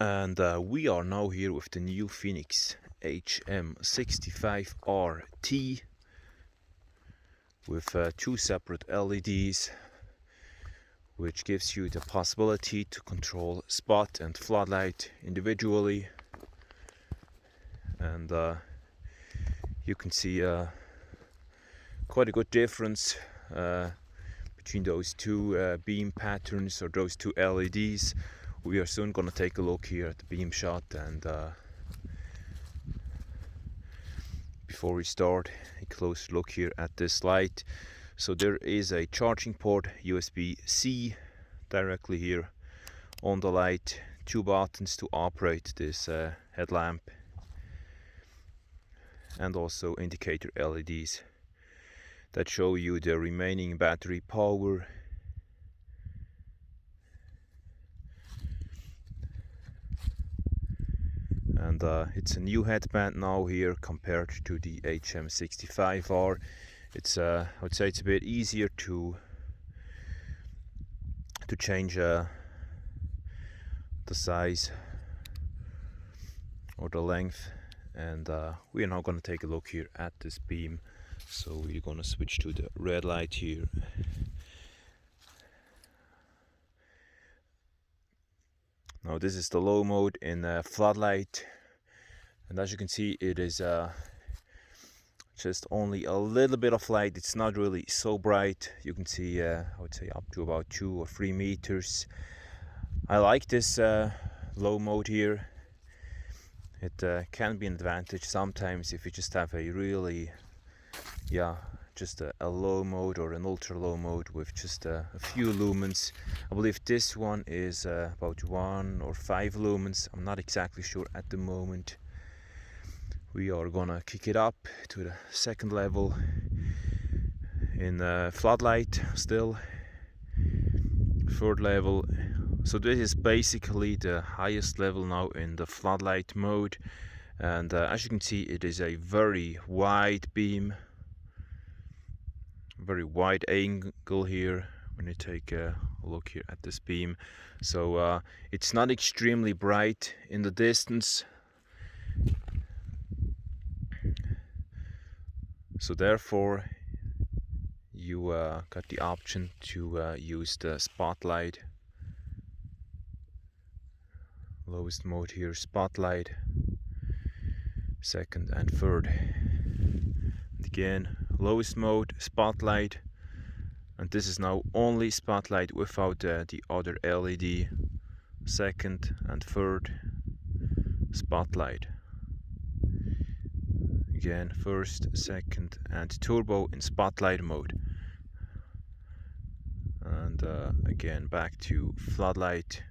And we are now here with the new Fenix HM65R-T with two separate LEDs, which gives you the possibility to control spot and floodlight individually. And you can see quite a good difference between those two beam patterns, or those two LEDs. We are soon going to take a look here at the beam shot, and before we start, a close look here at this light. So there is a charging port, USB-C, directly here on the light, two buttons to operate this headlamp, and also indicator LEDs that show you the remaining battery power. And it's a new headband now here compared to the HM65R. It's I would say it's a bit easier to change the size or the length. And we are now going to take a look here at this beam. So we're going to switch to the red light here. Now this is the low mode in floodlight, and as you can see, it is just only a little bit of light. It's not really so bright. You can see I would say up to about 2 or 3 meters. I like this low mode here. It can be an advantage sometimes if you just have a really just a low mode or an ultra low mode with just a few lumens. I believe this one is about 1 or 5 lumens. I'm not exactly sure at the moment. We are gonna kick it up to the second level in floodlight still. Third level. So this is basically the highest level now in the floodlight mode, and as you can see, it is a very wide beam, very wide angle here when you take a look here at this beam. So it's not extremely bright in the distance, so therefore you got the option to use the spotlight. Lowest mode here, spotlight, second and third. And again, lowest mode, spotlight, and this is now only spotlight without the other LED. Second and third, spotlight. Again, first, second, and turbo in spotlight mode. And again, back to floodlight,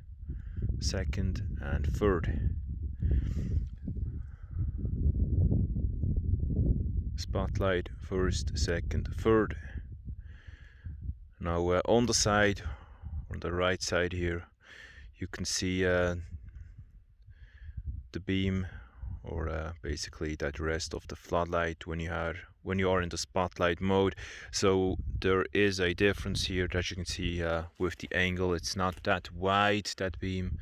second and third. Spotlight, first, second, third. Now on the side, on the right side here, you can see the beam, or basically that rest of the floodlight when you are in the spotlight mode. So there is a difference here that you can see with the angle. It's not that wide, that beam.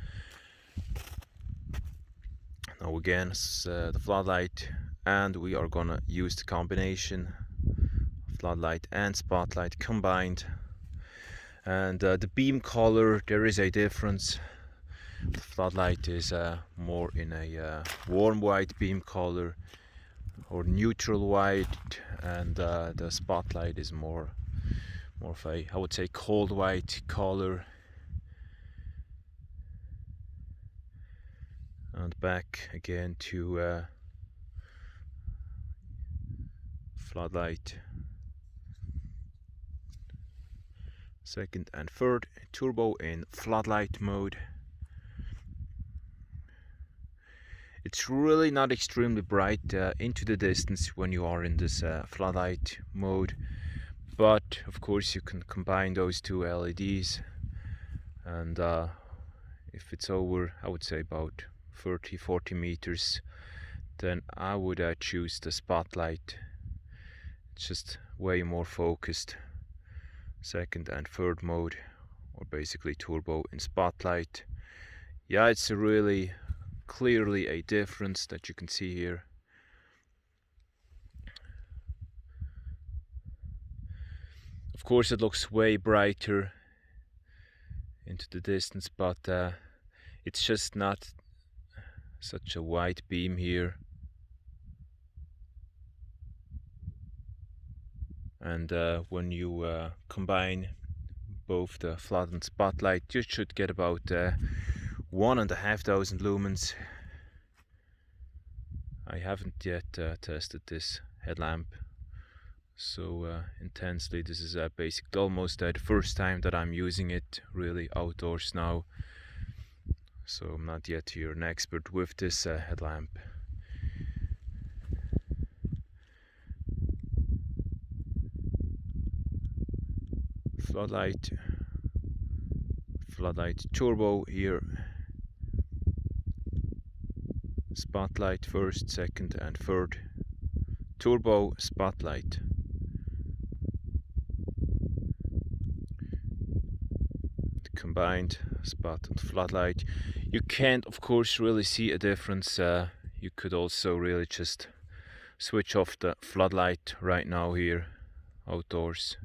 Now again, it's the floodlight, and we are gonna use the combination floodlight and spotlight combined. And the beam color, there is a difference. The floodlight is more in a warm white beam color, or neutral white, and the spotlight is more of a, I would say, cold white color. And back again to floodlight, second and third, turbo in floodlight mode. It's really not extremely bright into the distance when you are in this floodlight mode, but of course you can combine those two LEDs, and if it's over, I would say about 30-40 meters, then I would choose the spotlight. It's just way more focused. Second and third mode, or basically turbo in spotlight. yeah, it's really clearly a difference that you can see here. Of course it looks way brighter into the distance, but it's just not such a wide beam here. And when you combine both the flood and spotlight, you should get about 1,500 lumens. I haven't yet tested this headlamp so intensely. This is basically almost the first time that I'm using it really outdoors now, so I'm not yet here an expert with this headlamp. Floodlight turbo here. Spotlight first, second and third. Turbo spotlight. Combined spot and floodlight. You can't of course really see a difference. You could also really just switch off the floodlight right now here outdoors,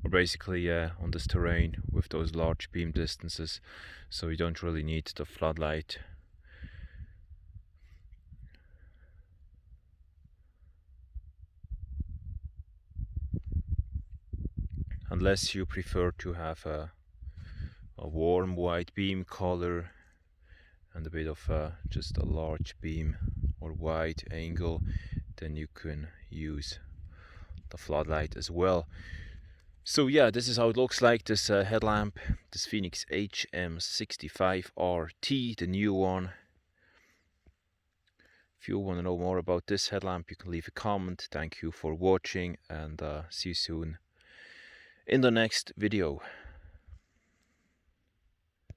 or basically on this terrain with those large beam distances, so you don't really need the floodlight. Unless you prefer to have a warm white beam color and a bit of just a large beam or wide angle, then you can use the floodlight as well. So yeah, this is how it looks like, this headlamp, this Fenix HM65R-T, the new one. If you want to know more about this headlamp, you can leave a comment. Thank you for watching, and see you soon in the next video.